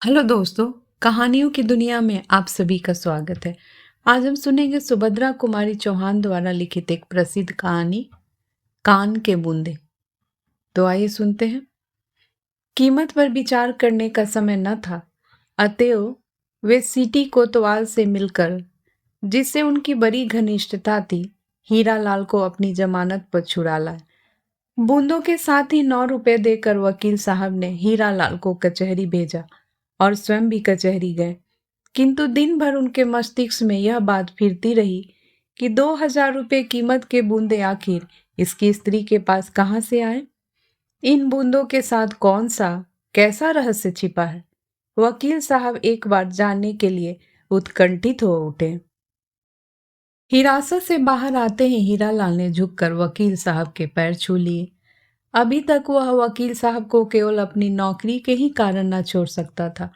Hello दोस्तों, कहानियों की दुनिया में आप सभी का स्वागत है। आज हम सुनेंगे सुभद्रा कुमारी चौहान द्वारा लिखित एक प्रसिद्ध कहानी कान के बूंदे। तो आइए सुनते हैं। कीमत पर विचार करने का समय न था, अतएव वे सिटी कोतवाल से मिलकर, जिससे उनकी बड़ी घनिष्ठता थी, हीरालाल को अपनी जमानत पर छुड़ा लाए। बूंदों के साथ ही 9 रुपए देकर वकील साहब ने हीरालाल को कचहरी भेजा और स्वयं भी कचहरी गए। किंतु दिन भर उनके मस्तिष्क में यह बात फिरती रही कि 2,000 रुपये कीमत के बूंदे आखिर इसकी स्त्री के पास कहाँ से आए। इन बूंदों के साथ कौन सा कैसा रहस्य छिपा है, वकील साहब एक बार जानने के लिए उत्कंठित हो उठे। हिरासत से बाहर आते ही हीरालाल ने झुककर वकील साहब के पैर छू लिए। अभी तक वह वकील साहब को केवल अपनी नौकरी के ही कारण न छोड़ सकता था,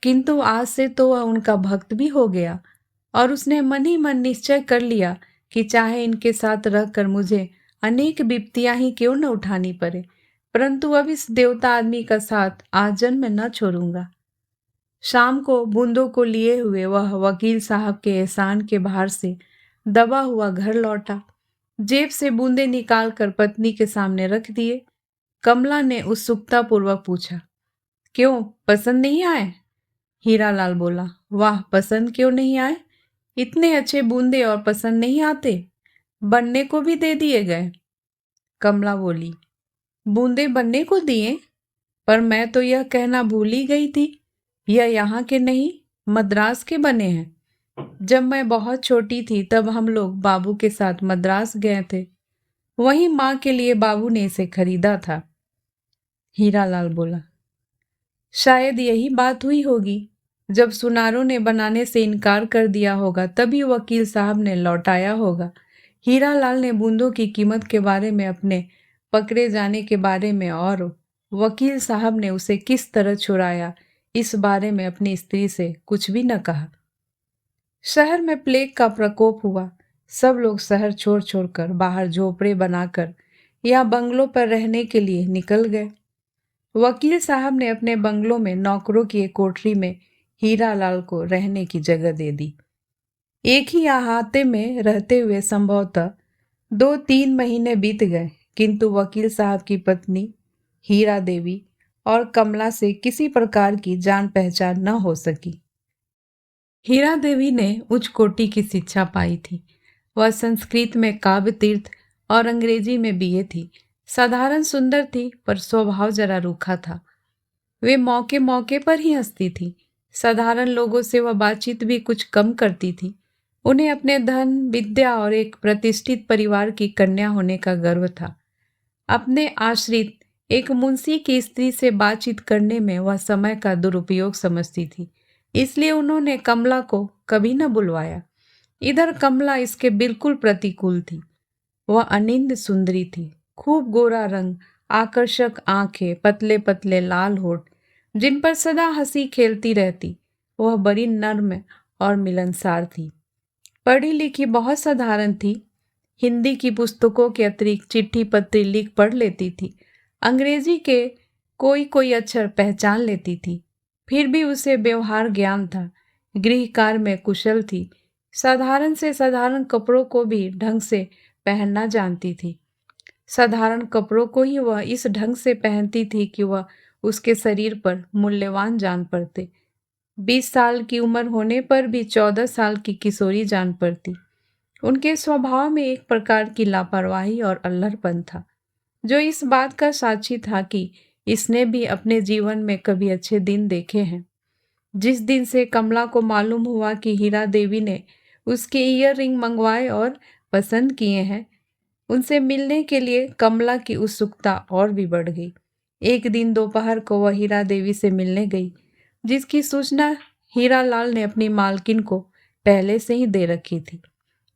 किंतु आज से तो वह उनका भक्त भी हो गया और उसने मन ही मन निश्चय कर लिया कि चाहे इनके साथ रहकर मुझे अनेक विपत्तियां ही क्यों न उठानी पड़े, परंतु अब इस देवता आदमी का साथ आजन्म में न छोड़ूंगा। शाम को बूंदों को लिए हुए वह वकील साहब के एहसान के भार से दबा हुआ घर लौटा। जेब से बूंदे निकालकर पत्नी के सामने रख दिए। कमला ने उत्सुकता पूर्वक पूछा, क्यों पसंद नहीं आए? हीरालाल बोला, वाह, पसंद क्यों नहीं आए? इतने अच्छे बूंदे और पसंद नहीं आते? बनने को भी दे दिए गए। कमला बोली, बूंदे बनने को दिए? पर मैं तो यह कहना भूल ही गई थी, यह यहाँ के नहीं, मद्रास के बने हैं। जब मैं बहुत छोटी थी तब हम लोग बाबू के साथ मद्रास गए थे, वहीं माँ के लिए बाबू ने इसे खरीदा था। हीरालाल बोला, शायद यही बात हुई होगी। जब सुनारों ने बनाने से इनकार कर दिया होगा तभी वकील साहब ने लौटाया होगा। हीरालाल ने बूंदों की कीमत के बारे में, अपने पकड़े जाने के बारे में और वकील साहब ने उसे किस तरह छुड़ाया, इस बारे में अपनी स्त्री से कुछ भी न कहा। शहर में प्लेग का प्रकोप हुआ। सब लोग शहर छोड़ छोड़कर बाहर झोपड़े बनाकर या बंगलों पर रहने के लिए निकल गए। वकील साहब ने अपने बंगलों में नौकरों की एक कोठरी में हीरालाल को रहने की जगह दे दी। एक ही अहाते में रहते हुए संभवतः 2-3 महीने बीत गए, किंतु वकील साहब की पत्नी हीरा देवी और कमला से किसी प्रकार की जान पहचान न हो सकी। हीरा देवी ने उच्च कोटि की शिक्षा पाई थी। वह संस्कृत में काव्य तीर्थ और अंग्रेजी में बीए थी। साधारण सुंदर थी, पर स्वभाव जरा रूखा था। वे मौके मौके पर ही हंसती थी। साधारण लोगों से वह बातचीत भी कुछ कम करती थी। उन्हें अपने धन, विद्या और एक प्रतिष्ठित परिवार की कन्या होने का गर्व था। अपने आश्रित एक मुंशी की स्त्री से बातचीत करने में वह समय का दुरुपयोग समझती थी, इसलिए उन्होंने कमला को कभी न बुलवाया। इधर कमला इसके बिल्कुल प्रतिकूल थी। वह अनिंद सुंदरी थी, खूब गोरा रंग, आकर्षक आंखें, पतले पतले लाल होठ, जिन पर सदा हंसी खेलती रहती। वह बड़ी नर्म और मिलनसार थी। पढ़ी लिखी बहुत साधारण थी। हिंदी की पुस्तकों के अतिरिक्त चिट्ठी पत्री लिख पढ़ लेती थी। अंग्रेजी के कोई कोई अक्षर पहचान लेती थी। फिर भी उसे व्यवहार ज्ञान था। गृह कार्य में कुशल थी। साधारण से साधारण कपड़ों को भी ढंग से पहनना जानती थी। साधारण कपड़ों को ही वह इस ढंग से पहनती थी कि वह उसके शरीर पर मूल्यवान जान पड़ते। 20 साल की उम्र होने पर भी 14 साल की किशोरी जान पड़ती। उनके स्वभाव में एक प्रकार की लापरवाही और अल्हड़पन था, जो इस बात का साक्षी था कि इसने भी अपने जीवन में कभी अच्छे दिन देखे हैं। जिस दिन से कमला को मालूम हुआ कि हीरा देवी ने उसके ईयर रिंग मंगवाए और पसंद किए हैं, उनसे मिलने के लिए कमला की उत्सुकता और भी बढ़ गई। एक दिन दोपहर को वह हीरा देवी से मिलने गई, जिसकी सूचना हीरालाल ने अपनी मालकिन को पहले से ही दे रखी थी।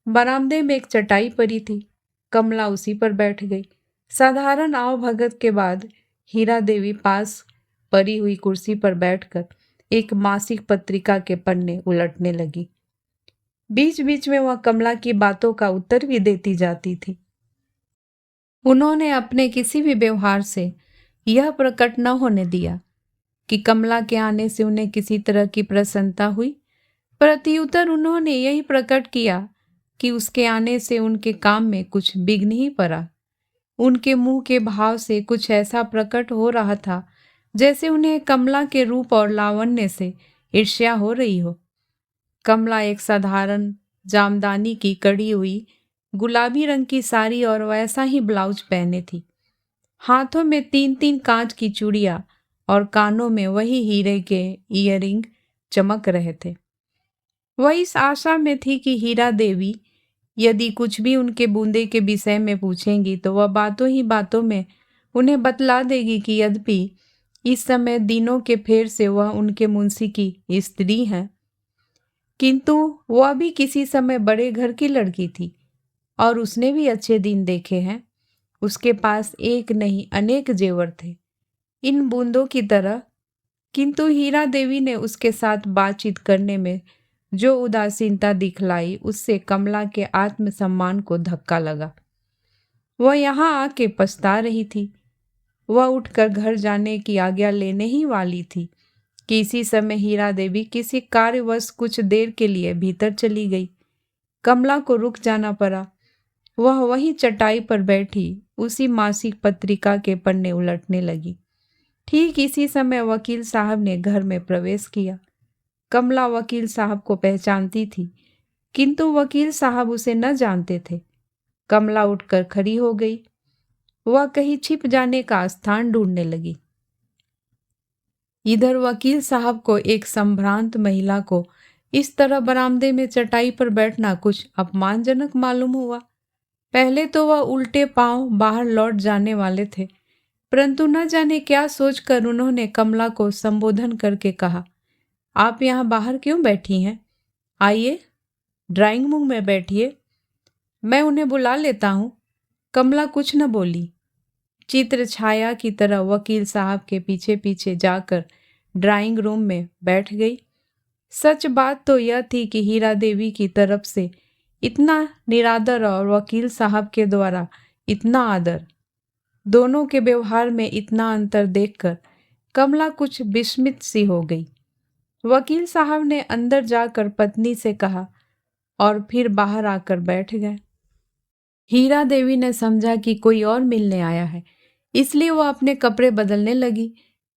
बरामदे में एक चटाई पड़ी थी। कमला उसी पर बैठ गई। साधारण आवभगत के बाद हीरा देवी पास पड़ी हुई कुर्सी पर बैठकर एक मासिक पत्रिका के पन्ने उलटने लगी। बीच बीच में वह कमला की बातों का उत्तर भी देती जाती थी। उन्होंने अपने किसी भी व्यवहार से यह प्रकट न होने दिया कि कमला के आने से उन्हें किसी तरह की प्रसन्नता हुई। प्रत्युत्तर उन्होंने यही प्रकट किया कि उसके आने से उनके काम में कुछ विघ्न ही पड़ा। उनके मुंह के भाव से कुछ ऐसा प्रकट हो रहा था जैसे उन्हें कमला के रूप और लावण्य से ईर्ष्या हो रही हो। कमला एक साधारण जामदानी की कड़ी हुई गुलाबी रंग की साड़ी और वैसा ही ब्लाउज पहने थी। हाथों में 3-3 कांच की चूड़ियां और कानों में वही हीरे के ईयरिंग चमक रहे थे। वह इस आशा में थी कि हीरा देवी यदि कुछ भी उनके बूंदे के विषय में पूछेंगी तो वह बातों ही बातों में उन्हें बतला देगी कि यद्यपि इस समय दिनों के फेर से वह उनके मुंशी की स्त्री है, किंतु वह भी किसी समय बड़े घर की लड़की थी और उसने भी अच्छे दिन देखे हैं। उसके पास एक नहीं अनेक जेवर थे, इन बूंदों की तरह। किंतु हीरा देवी ने उसके साथ बातचीत करने में जो उदासीनता दिखलाई, उससे कमला के आत्मसम्मान को धक्का लगा। वह यहाँ आके पछता रही थी। वह उठकर घर जाने की आज्ञा लेने ही वाली थी कि इसी समय हीरा देवी किसी कार्यवश कुछ देर के लिए भीतर चली गई। कमला को रुक जाना पड़ा। वह वही चटाई पर बैठी उसी मासिक पत्रिका के पन्ने उलटने लगी। ठीक इसी समय वकील साहब ने घर में प्रवेश किया। कमला वकील साहब को पहचानती थी, किंतु वकील साहब उसे न जानते थे। कमला उठकर खड़ी हो गई। वह कहीं छिप जाने का स्थान ढूंढने लगी। इधर वकील साहब को एक संभ्रांत महिला को इस तरह बरामदे में चटाई पर बैठना कुछ अपमानजनक मालूम हुआ। पहले तो वह उल्टे पांव बाहर लौट जाने वाले थे, परंतु न जाने क्या सोचकर उन्होंने कमला को संबोधन करके कहा, आप यहाँ बाहर क्यों बैठी हैं? आइए ड्राइंग रूम में बैठिए, मैं उन्हें बुला लेता हूँ। कमला कुछ न बोली। चित्र छाया की तरह वकील साहब के पीछे पीछे जाकर ड्राइंग रूम में बैठ गई। सच बात तो यह थी कि हीरा देवी की तरफ से इतना निरादर और वकील साहब के द्वारा इतना आदर, दोनों के व्यवहार में इतना अंतर देखकर कमला कुछ विस्मित सी हो गई। वकील साहब ने अंदर जाकर पत्नी से कहा और फिर बाहर आकर बैठ गए। हीरा देवी ने समझा कि कोई और मिलने आया है, इसलिए वह अपने कपड़े बदलने लगी।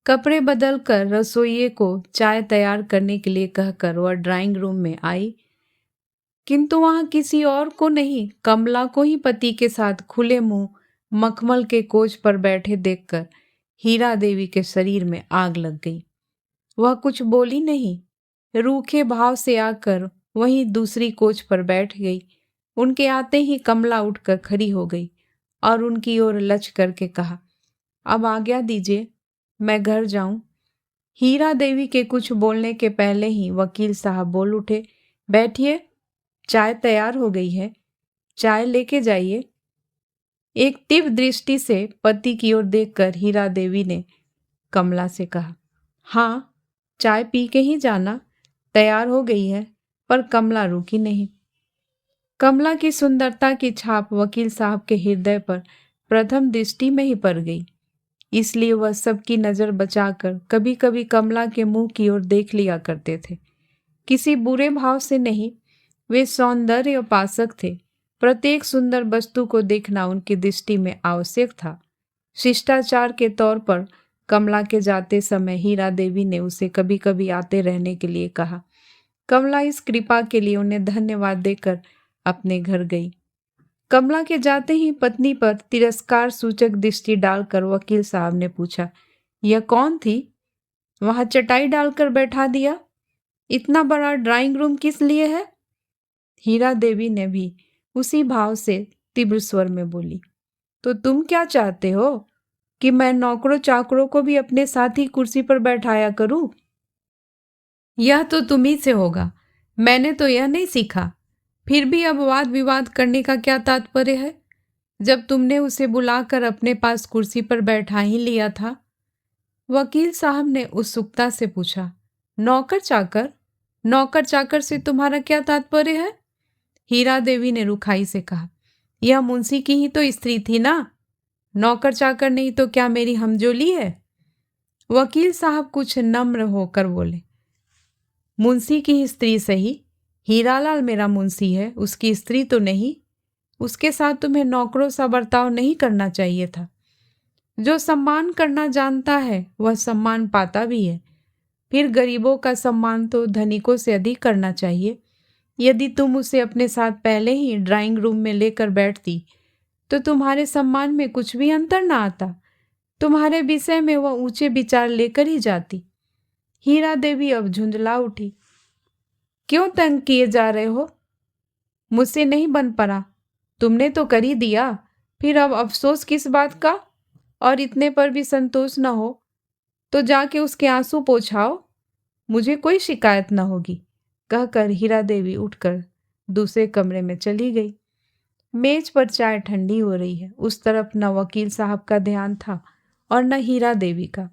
कपड़े बदलकर रसोइये को चाय तैयार करने के लिए कहकर वह ड्राइंग रूम में आई, किंतु वहां किसी और को नहीं, कमला को ही पति के साथ खुले मुंह मखमल के कोच पर बैठे देखकर हीरा देवी के शरीर में आग लग गई। वह कुछ बोली नहीं, रूखे भाव से आकर वहीं दूसरी कोच पर बैठ गई। उनके आते ही कमला उठकर खड़ी हो गई और उनकी ओर लच करके कहा, अब आज्ञा दीजिए, मैं घर जाऊं। हीरा देवी के कुछ बोलने के पहले ही वकील साहब बोल उठे, बैठिए, चाय तैयार हो गई है, चाय लेके जाइए। एक तीव्र दृष्टि से पति की ओर देखकर हीरा देवी ने कमला से कहा, हाँ, चाय पी के ही जाना, तैयार हो गई है। पर कमला रुकी नहीं। कमला की सुंदरता की छाप वकील साहब के हृदय पर प्रथम दृष्टि में ही पड़ गई, इसलिए वह सबकी नजर बचाकर कभी कभी कमला के मुंह की ओर देख लिया करते थे। किसी बुरे भाव से नहीं, वे सौंदर्य उपासक थे। प्रत्येक सुंदर वस्तु को देखना उनकी दृष्टि में आवश्यक था। शिष्टाचार के तौर पर कमला के जाते समय हीरा देवी ने उसे कभी कभी आते रहने के लिए कहा। कमला इस कृपा के लिए उन्हें धन्यवाद देकर अपने घर गई। कमला के जाते ही पत्नी पर तिरस्कार सूचक दृष्टि डालकर वकील साहब ने पूछा, यह कौन थी? वहां चटाई डालकर बैठा दिया। इतना बड़ा ड्राइंग रूम किस लिए है? हीरा देवी ने भी उसी भाव से तीव्र स्वर में बोली, तो तुम क्या चाहते हो कि मैं नौकरों चाकरों को भी अपने साथ ही कुर्सी पर बैठाया करूं? यह तो तुम्ही से होगा, मैंने तो यह नहीं सीखा। फिर भी अब वाद विवाद करने का क्या तात्पर्य है, जब तुमने उसे बुलाकर अपने पास कुर्सी पर बैठा ही लिया था? वकील साहब ने उत्सुकता से पूछा, नौकर चाकर? नौकर चाकर से तुम्हारा क्या तात्पर्य है? हीरा देवी ने रुखाई से कहा, यह मुंशी की ही तो स्त्री थी ना, नौकर चाकर नहीं तो क्या मेरी हमजोली है? वकील साहब कुछ नम्र होकर बोले, मुंशी की स्त्री सही, हीरालाल मेरा मुंशी है, उसकी स्त्री तो नहीं। उसके साथ तुम्हें नौकरों सा बर्ताव नहीं करना चाहिए था। जो सम्मान करना जानता है वह सम्मान पाता भी है। फिर गरीबों का सम्मान तो धनिकों से अधिक करना चाहिए। यदि तुम उसे अपने साथ पहले ही ड्राइंग रूम में लेकर बैठती तो तुम्हारे सम्मान में कुछ भी अंतर ना आता। तुम्हारे विषय में वह ऊंचे विचार लेकर ही जाती। हीरा देवी अब झुंझला उठी। क्यों तंग किए जा रहे हो? मुझसे नहीं बन पड़ा, तुमने तो कर ही दिया, फिर अब अफसोस किस बात का? और इतने पर भी संतोष न हो तो जाके उसके आंसू पोंछाओ, मुझे कोई शिकायत न होगी, कहकर हीरा देवी उठकर दूसरे कमरे में चली गई। मेज पर चाय ठंडी हो रही है। उस तरफ न वकील साहब का ध्यान था और न हीरा देवी का।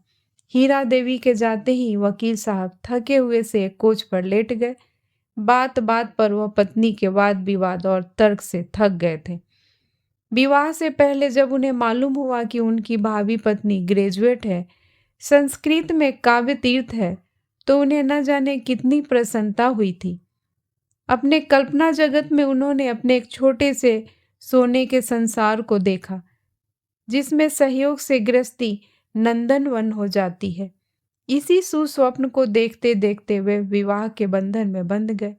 हीरा देवी के जाते ही वकील साहब थके हुए से कोच पर लेट गए। बात बात पर वह पत्नी के वाद विवाद और तर्क से थक गए थे। विवाह से पहले जब उन्हें मालूम हुआ कि उनकी भावी पत्नी ग्रेजुएट है, संस्कृत में काव्य तीर्थ है, तो उन्हें न जाने कितनी प्रसन्नता हुई थी। अपने कल्पना जगत में उन्होंने अपने एक छोटे से सोने के संसार को देखा, जिसमें सहयोग से गृहस्थी नंदनवन हो जाती है। इसी सुस्वप्न को देखते देखते वे विवाह के बंधन में बंध गए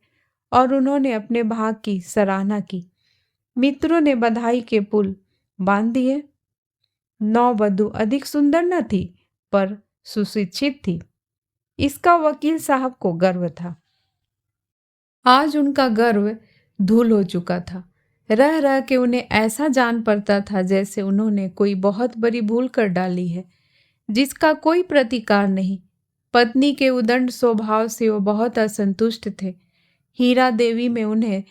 और उन्होंने अपने भाग की सराहना की। मित्रों ने बधाई के पुल बांध दिए। नौवधु अधिक सुंदर न थी, पर सुशिक्षित थी। इसका वकील साहब को गर्व था। आज उनका गर्व धूल हो चुका था। रह रह के उन्हें ऐसा जान पड़ता था जैसे उन्होंने कोई बहुत बड़ी भूल कर डाली है, जिसका कोई प्रतिकार नहीं। पत्नी के उदंड स्वभाव से वो बहुत असंतुष्ट थे। हीरा देवी में उन्हें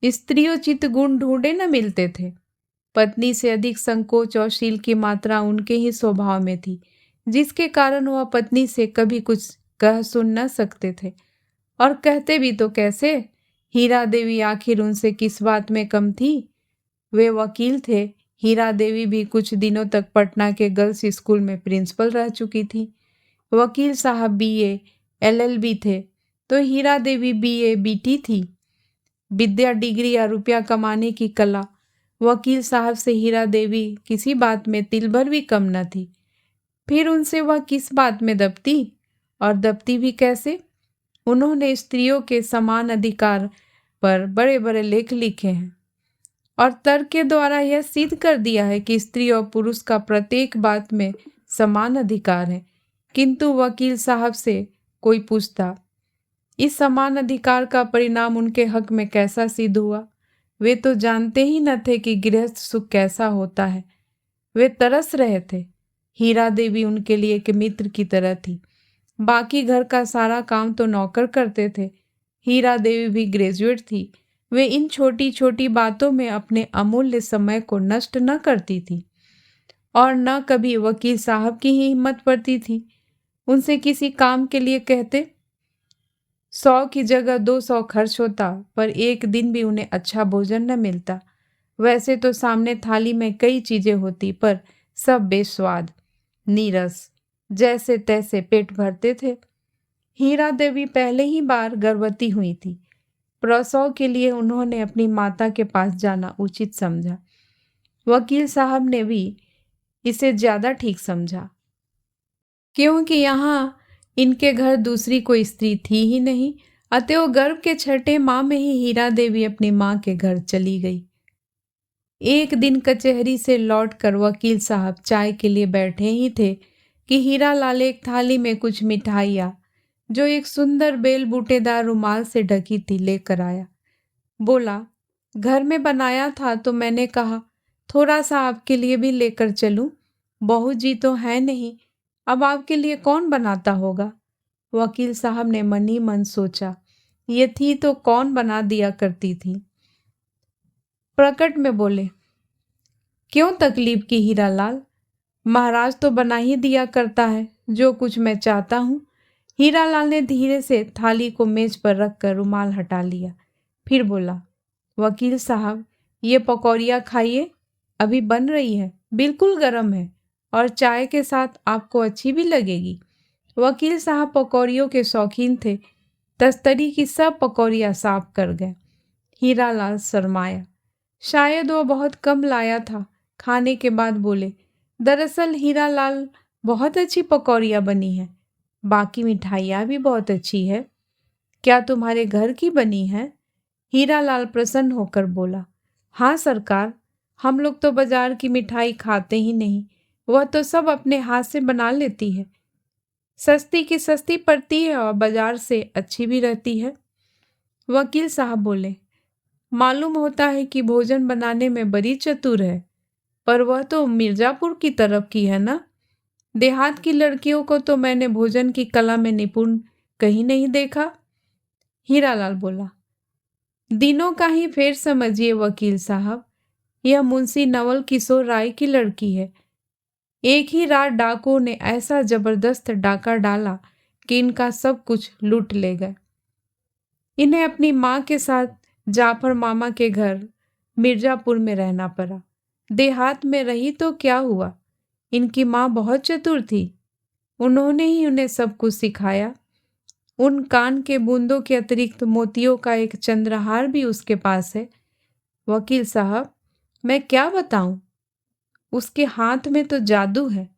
स्त्रियोचित गुण ढूंढे न मिलते थे। पत्नी से अधिक संकोच और शील की मात्रा उनके ही स्वभाव में थी, जिसके कारण वह पत्नी से कभी कुछ कह सुन न सकते थे। और कहते भी तो कैसे? हीरा देवी आखिर उनसे किस बात में कम थी? वे वकील थे। हीरा देवी भी कुछ दिनों तक पटना के गर्ल्स स्कूल में प्रिंसिपल रह चुकी थी। वकील साहब बीए एलएलबी थे, तो हीरा देवी बीए बीटी थी। विद्या, डिग्री या रुपया कमाने की कला, वकील साहब से हीरा देवी किसी बात में तिल भर भी कम न थी। फिर उनसे वह किस बात में दबती, और दबती भी कैसे? उन्होंने स्त्रियों के समान अधिकार पर बड़े बड़े लेख लिखे हैं और तर्क के द्वारा यह सिद्ध कर दिया है कि स्त्री और पुरुष का प्रत्येक बात में समान अधिकार है। किंतु वकील साहब से कोई पूछता, इस समान अधिकार का परिणाम उनके हक में कैसा सिद्ध हुआ? वे तो जानते ही न थे कि गृहस्थ सुख कैसा होता है। वे तरस रहे थे। हीरा देवी उनके लिए एक मित्र की तरह थी। बाकी घर का सारा काम तो नौकर करते थे। हीरा देवी भी ग्रेजुएट थी। वे इन छोटी छोटी बातों में अपने अमूल्य समय को नष्ट न करती थी और न कभी वकील साहब की ही हिम्मत पड़ती थी। उनसे किसी काम के लिए कहते, 100 की जगह 200 खर्च होता, पर एक दिन भी उन्हें अच्छा भोजन न मिलता। वैसे तो सामने थाली में कई चीजें होती, पर सब बेस्वाद, नीरस, जैसे तैसे पेट भरते थे। हीरा देवी पहले ही बार गर्भवती हुई थी। प्रसव के लिए उन्होंने अपनी माता के पास जाना उचित समझा। वकील साहब ने भी इसे ज्यादा ठीक समझा, क्योंकि यहाँ इनके घर दूसरी कोई स्त्री थी ही नहीं। अतएव गर्भ के छठे माह में ही हीरा देवी अपनी माँ के घर चली गई। एक दिन कचहरी से लौटकर वकील साहब चाय के लिए बैठे ही थे कि हीरा लाल एक थाली में कुछ मिठाइयाँ, जो एक सुंदर बेल बूटेदार रुमाल से ढकी थी, लेकर आया। बोला, घर में बनाया था तो मैंने कहा थोड़ा सा आपके लिए भी लेकर चलूं। बहू जी तो है नहीं, अब आपके लिए कौन बनाता होगा? वकील साहब ने मन ही मन सोचा, ये थी तो कौन बना दिया करती थी। प्रकट में बोले, क्यों तकलीफ की हीरालाल, महाराज तो बना ही दिया करता है जो कुछ मैं चाहता हूँ। हीरालाल ने धीरे से थाली को मेज पर रखकर रुमाल हटा लिया। फिर बोला, वकील साहब, ये पकौड़ियाँ खाइए, अभी बन रही है, बिल्कुल गर्म है और चाय के साथ आपको अच्छी भी लगेगी। वकील साहब पकौड़ियों के शौकीन थे। तस्तरी की सब पकौड़ियाँ साफ कर गए। हीरालाल शर्माया। शायद वो बहुत कम लाया था। खाने के बाद बोले, दरअसल हीरालाल, बहुत अच्छी पकौड़ियाँ बनी हैं। बाकी मिठाइयाँ भी बहुत अच्छी है। क्या तुम्हारे घर की बनी है? हीरालाल प्रसन्न होकर बोला, हाँ सरकार, हम लोग तो बाजार की मिठाई खाते ही नहीं। वह तो सब अपने हाथ से बना लेती है। सस्ती की सस्ती पड़ती है और बाजार से अच्छी भी रहती है। वकील साहब बोले, मालूम होता है कि भोजन बनाने में बड़ी चतुर है, पर वह तो मिर्जापुर की तरफ की है ना। देहात की लड़कियों को तो मैंने भोजन की कला में निपुण कहीं नहीं देखा। हीरालाल बोला, दिनों का ही फेर समझिए वकील साहब, यह मुंशी नवल किशोर राय की लड़की है। एक ही रात डाकुओं ने ऐसा जबरदस्त डाका डाला कि इनका सब कुछ लूट ले गए। इन्हें अपनी माँ के साथ जाफर मामा के घर मिर्जापुर में रहना पड़ा। देहात में रही तो क्या हुआ, इनकी माँ बहुत चतुर थी। उन्होंने ही उन्हें सब कुछ सिखाया। उन कान के बूंदों के अतिरिक्त मोतियों का एक चंद्रहार भी उसके पास है। वकील साहब, मैं क्या बताऊं, उसके हाथ में तो जादू है।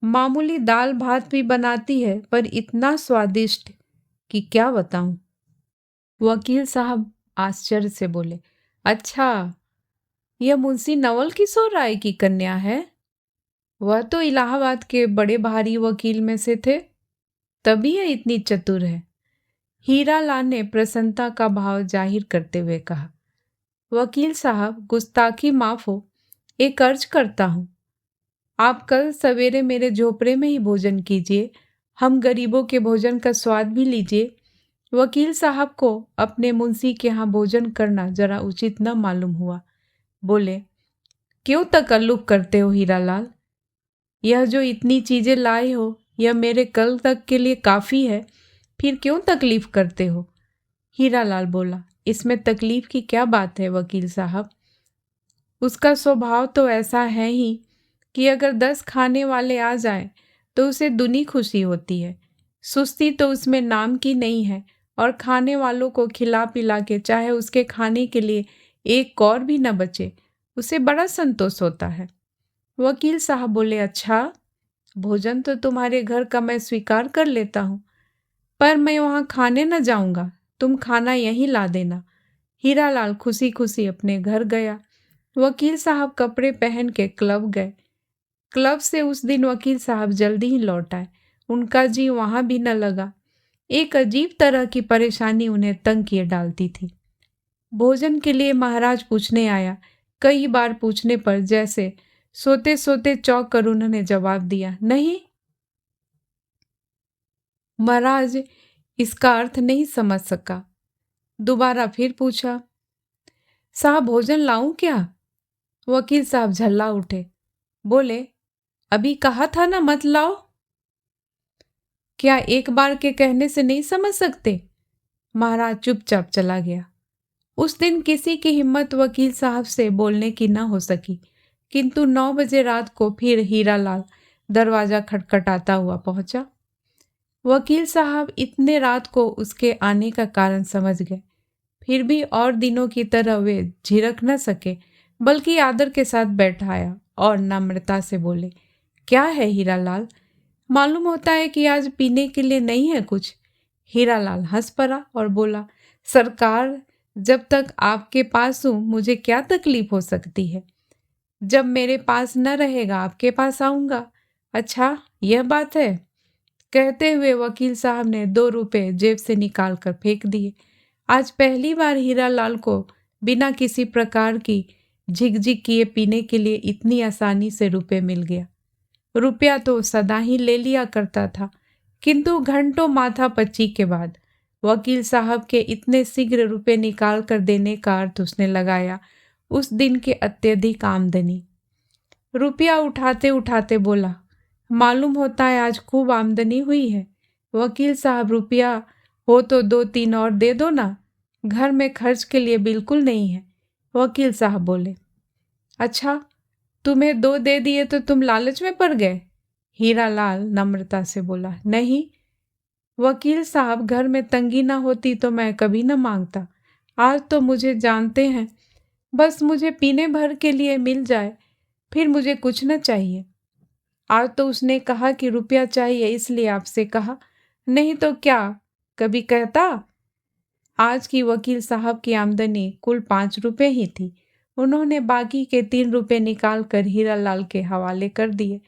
मामूली दाल भात भी बनाती है, पर इतना स्वादिष्ट कि क्या बताऊं। वकील साहब आश्चर्य से बोले, अच्छा, यह मुंशी नवल किशोर राय की कन्या है? वह तो इलाहाबाद के बड़े भारी वकील में से थे, तभी यह इतनी चतुर है। हीरालाल ने प्रसन्नता का भाव जाहिर करते हुए कहा, वकील साहब, गुस्ताखी माफ हो, एक अर्ज करता हूँ। आप कल सवेरे मेरे झोपड़े में ही भोजन कीजिए। हम गरीबों के भोजन का स्वाद भी लीजिए। वकील साहब को अपने मुंशी के यहाँ भोजन करना जरा उचित न मालूम हुआ। बोले, क्यों तकल्लुफ करते हो हीरालाल? यह जो इतनी चीजें लाए हो, यह मेरे कल तक के लिए काफी है, फिर क्यों तकलीफ करते हो? हीरालाल बोला, इसमें तकलीफ की क्या बात है वकील साहब? उसका स्वभाव तो ऐसा है ही कि अगर 10 खाने वाले आ जाएं तो उसे दुनी खुशी होती है। सुस्ती तो उसमें नाम की नहीं है, और खाने वालों को खिला पिला के चाहे उसके खाने के लिए एक कौर भी न बचे, उसे बड़ा संतोष होता है। वकील साहब बोले, अच्छा, भोजन तो तुम्हारे घर का मैं स्वीकार कर लेता हूँ, पर मैं वहाँ खाने न जाऊँगा। तुम खाना यहीं ला देना। हीरालाल खुशी खुशी अपने घर गया। वकील साहब कपड़े पहन के क्लब गए। क्लब से उस दिन वकील साहब जल्दी ही लौट आए। उनका जी वहां भी न लगा। एक अजीब तरह की परेशानी उन्हें तंग किए डालती थी। भोजन के लिए महाराज पूछने आया। कई बार पूछने पर जैसे सोते सोते चौंक कर उन्होंने जवाब दिया, नहीं। महाराज इसका अर्थ नहीं समझ सका। दोबारा फिर पूछा, साहब भोजन लाऊं क्या? वकील साहब झल्ला उठे। बोले, अभी कहा था ना मत लाओ। क्या एक बार के कहने से नहीं समझ सकते? महाराज चुपचाप चला गया। उस दिन किसी की हिम्मत वकील साहब से बोलने की न हो सकी, किंतु 9 बजे रात को फिर हीरालाल दरवाजा खटखटाता हुआ पहुंचा। वकील साहब इतने रात को उसके आने का कारण समझ गए। फिर भी और दिनों की तरह वे झिझक न सके, बल्कि आदर के साथ बैठाया और नम्रता से बोले, क्या है हीरालाल? मालूम होता है कि आज पीने के लिए नहीं है कुछ। हीरालाल हंस पड़ा और बोला, सरकार, जब तक आपके पास हूँ मुझे क्या तकलीफ हो सकती है? जब मेरे पास न रहेगा आपके पास आऊँगा। अच्छा, यह बात है। कहते हुए वकील साहब ने 2 रुपए जेब से निकाल कर फेंक दिए। आज पहली बार हीरालाल को बिना किसी प्रकार की झिकझिक किए पीने के लिए इतनी आसानी से रुपए मिल गया। रुपया तो सदा ही ले लिया करता था, किंतु घंटों माथापच्ची के बाद वकील साहब के इतने शीघ्र रुपए निकाल कर देने का अर्थ उसने लगाया उस दिन के अत्यधिक आमदनी। रुपया उठाते उठाते बोला, मालूम होता है आज खूब आमदनी हुई है। वकील साहब, रुपया हो तो 2-3 और दे दो ना, घर में खर्च के लिए बिल्कुल नहीं है। वकील साहब बोले, अच्छा, तुम्हें 2 दे दिए तो तुम लालच में पड़ गए? हीरालाल नम्रता से बोला। नहीं वकील साहब, घर में तंगी ना होती तो मैं कभी न मांगता। आज तो मुझे जानते हैं, बस मुझे पीने भर के लिए मिल जाए, फिर मुझे कुछ न चाहिए। आज तो उसने कहा कि रुपया चाहिए इसलिए आपसे कहा, नहीं तो क्या कभी कहता। आज की वकील साहब की आमदनी कुल 5 रुपए ही थी। उन्होंने बाकी के 3 रुपए निकाल कर हीरालाल के हवाले कर दिए।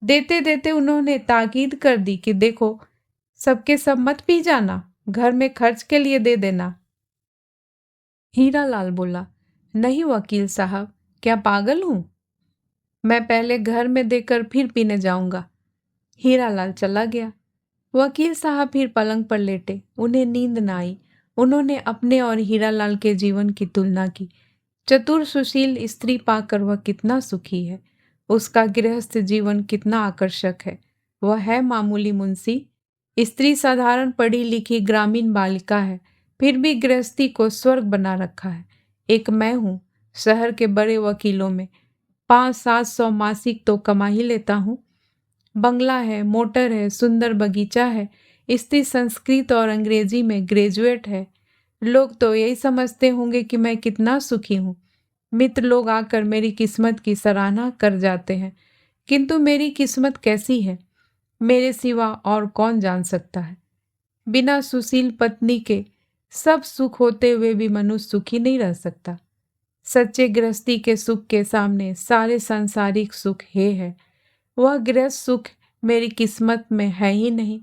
देते देते उन्होंने ताकीद कर दी कि देखो, सबके सब मत पी जाना, घर में खर्च के लिए दे देना। हीरालाल बोला, नहीं वकील साहब, क्या पागल हूं? मैं पहले घर में देकर फिर पीने जाऊंगा। हीरालाल चला गया। वकील साहब फिर पलंग पर लेटे। उन्हें नींद न आई। उन्होंने अपने और हीरालाल के जीवन की तुलना की। चतुर सुशील स्त्री पाकर वह कितना सुखी है, उसका गृहस्थ जीवन कितना आकर्षक है। वह है मामूली मुंशी, स्त्री साधारण पढ़ी लिखी ग्रामीण बालिका है, फिर भी गृहस्थी को स्वर्ग बना रखा है। एक मैं हूँ, शहर के बड़े वकीलों में 500-700 मासिक तो कमा ही लेता हूँ। बंगला है, मोटर है, सुंदर बगीचा है, स्त्री संस्कृत और अंग्रेजी में ग्रेजुएट है। लोग तो यही समझते होंगे कि मैं कितना सुखी हूँ। मित्र लोग आकर मेरी किस्मत की सराहना कर जाते हैं, किंतु मेरी किस्मत कैसी है, मेरे सिवा और कौन जान सकता है। बिना सुशील पत्नी के सब सुख होते हुए भी मनुष्य सुखी नहीं रह सकता। सच्चे गृहस्थी के सुख के सामने सारे सांसारिक सुख हे है। वह गृहस्थ सुख मेरी किस्मत में है ही नहीं।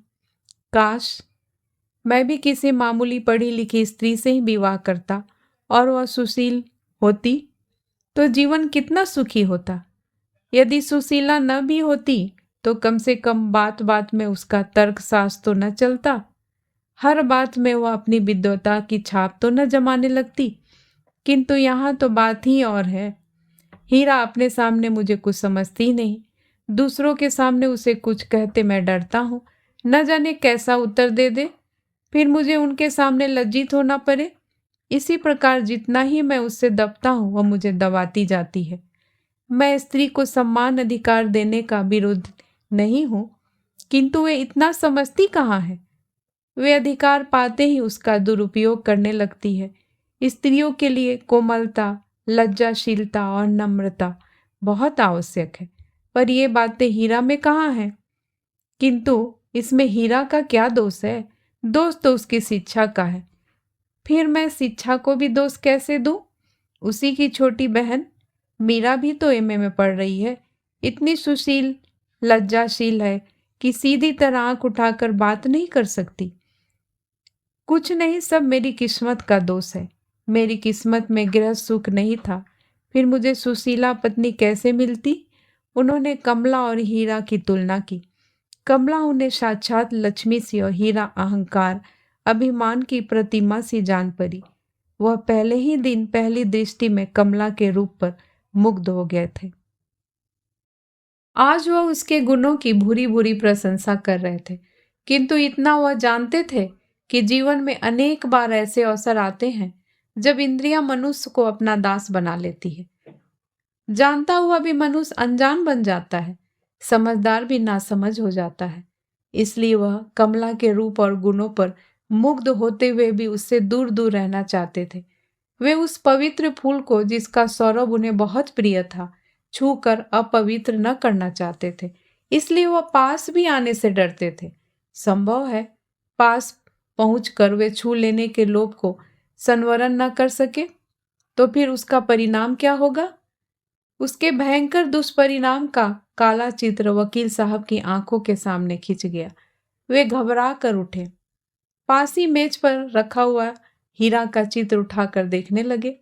काश मैं भी किसी मामूली पढ़ी लिखी स्त्री से ही विवाह करता और वह सुशील होती, तो जीवन कितना सुखी होता। यदि सुशीला न भी होती तो कम से कम बात बात में उसका तर्क साज तो न चलता। हर बात में वह अपनी विद्वता की छाप तो न जमाने लगती। किंतु यहाँ तो बात ही और है। हीरा अपने सामने मुझे कुछ समझती नहीं, दूसरों के सामने उसे कुछ कहते मैं डरता हूँ, न जाने कैसा उत्तर दे दे, फिर मुझे उनके सामने लज्जित होना पड़े। इसी प्रकार जितना ही मैं उससे दबता हूँ वह मुझे दबाती जाती है। मैं स्त्री को सम्मान अधिकार देने का विरोध नहीं हूँ, किंतु वे इतना समझती कहाँ है। वे अधिकार पाते ही उसका दुरुपयोग करने लगती है। स्त्रियों के लिए कोमलता, लज्जाशीलता और नम्रता बहुत आवश्यक है, पर ये बातें हीरा में कहाँ हैं? किंतु इसमें हीरा का क्या दोष है? दोष तो उसकी शिक्षा का है। फिर मैं शिक्षा को भी दोष कैसे दूं? उसी की छोटी बहन मीरा भी तो एमए में पढ़ रही है, इतनी सुशील लज्जाशील है कि सीधी तरह आंख उठाकर बात नहीं कर सकती। कुछ नहीं, सब मेरी किस्मत का दोष है। मेरी किस्मत में गृहस्थ सुख नहीं था, फिर मुझे सुशीला पत्नी कैसे मिलती? उन्होंने कमला और हीरा की तुलना की। कमला उन्हें साक्षात लक्ष्मी सी और हीरा अहंकार, अभिमान की प्रतिमा सी जान पड़ी। वह पहले ही दिन पहली दृष्टि में कमला के रूप पर मुग्ध हो गए थे। आज वह उसके गुणों की भूरी भूरी प्रशंसा कर रहे थे, किंतु इतना वह जानते थे कि जीवन में अनेक बार ऐसे अवसर आते हैं जब इंद्रियां मनुष्य को अपना दास बना लेती है। जानता हुआ भी मनुष्य अनजान बन जाता है, समझदार भी नासमझ हो जाता है। इसलिए वह कमला के रूप और गुणों पर मुग्ध होते हुए भी उससे दूर दूर रहना चाहते थे। वे उस पवित्र फूल को, जिसका सौरभ उन्हें बहुत प्रिय था, छूकर अपवित्र न करना चाहते थे। इसलिए वह पास भी आने से डरते थे। संभव है पास पहुंचकर वे छू लेने के लोभ को संवरण न कर सके, तो फिर उसका परिणाम क्या होगा? उसके भयंकर दुष्परिणाम का काला चित्र वकील साहब की आंखों के सामने खिंच गया। वे घबरा कर उठे। पासी मेज पर रखा हुआ हीरा का चित्र उठाकर देखने लगे,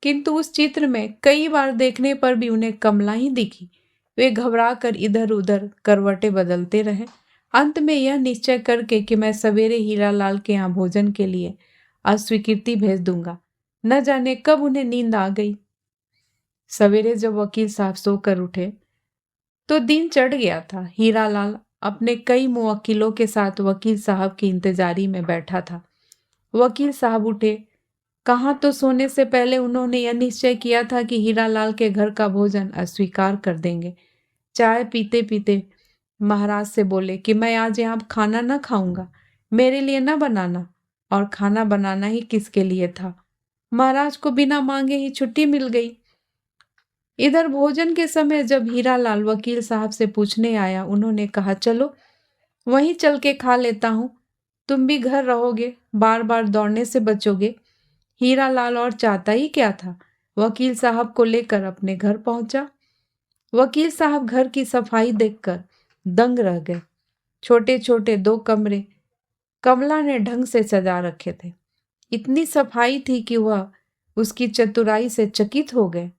किंतु उस चित्र में कई बार देखने पर भी उन्हें कमला ही दिखी। वे घबरा कर इधर उधर करवटें बदलते रहे। अंत में यह निश्चय करके कि मैं सवेरे हीरालाल के यहाँ भोजन के लिए अस्वीकृति भेज दूंगा। न जाने कब उन्हें नींद आ गई। सवेरे जब वकील साहब सोकर उठे तो दिन चढ़ गया था। हीरालाल अपने कई मुवक्किलों के साथ वकील साहब की इंतजारी में बैठा था। वकील साहब उठे कहाँ तो सोने से पहले उन्होंने यह निश्चय किया था कि हीरालाल के घर का भोजन अस्वीकार कर देंगे। चाय पीते पीते महाराज से बोले कि मैं आज यहाँ खाना न खाऊंगा, मेरे लिए न बनाना। और खाना बनाना ही किसके लिए था? महाराज को बिना मांगे ही छुट्टी मिल गई। इधर भोजन के समय जब हीरालाल वकील साहब से पूछने आया, उन्होंने कहा, चलो वहीं चल के खा लेता हूँ, तुम भी घर रहोगे, बार बार दौड़ने से बचोगे। हीरालाल और चाहता ही क्या था, वकील साहब को लेकर अपने घर पहुंचा। वकील साहब घर की सफाई देखकर दंग रह गए। छोटे छोटे 2 कमरे कमला ने ढंग से सजा रखे थे। इतनी सफाई थी कि वह उसकी चतुराई से चकित हो गए।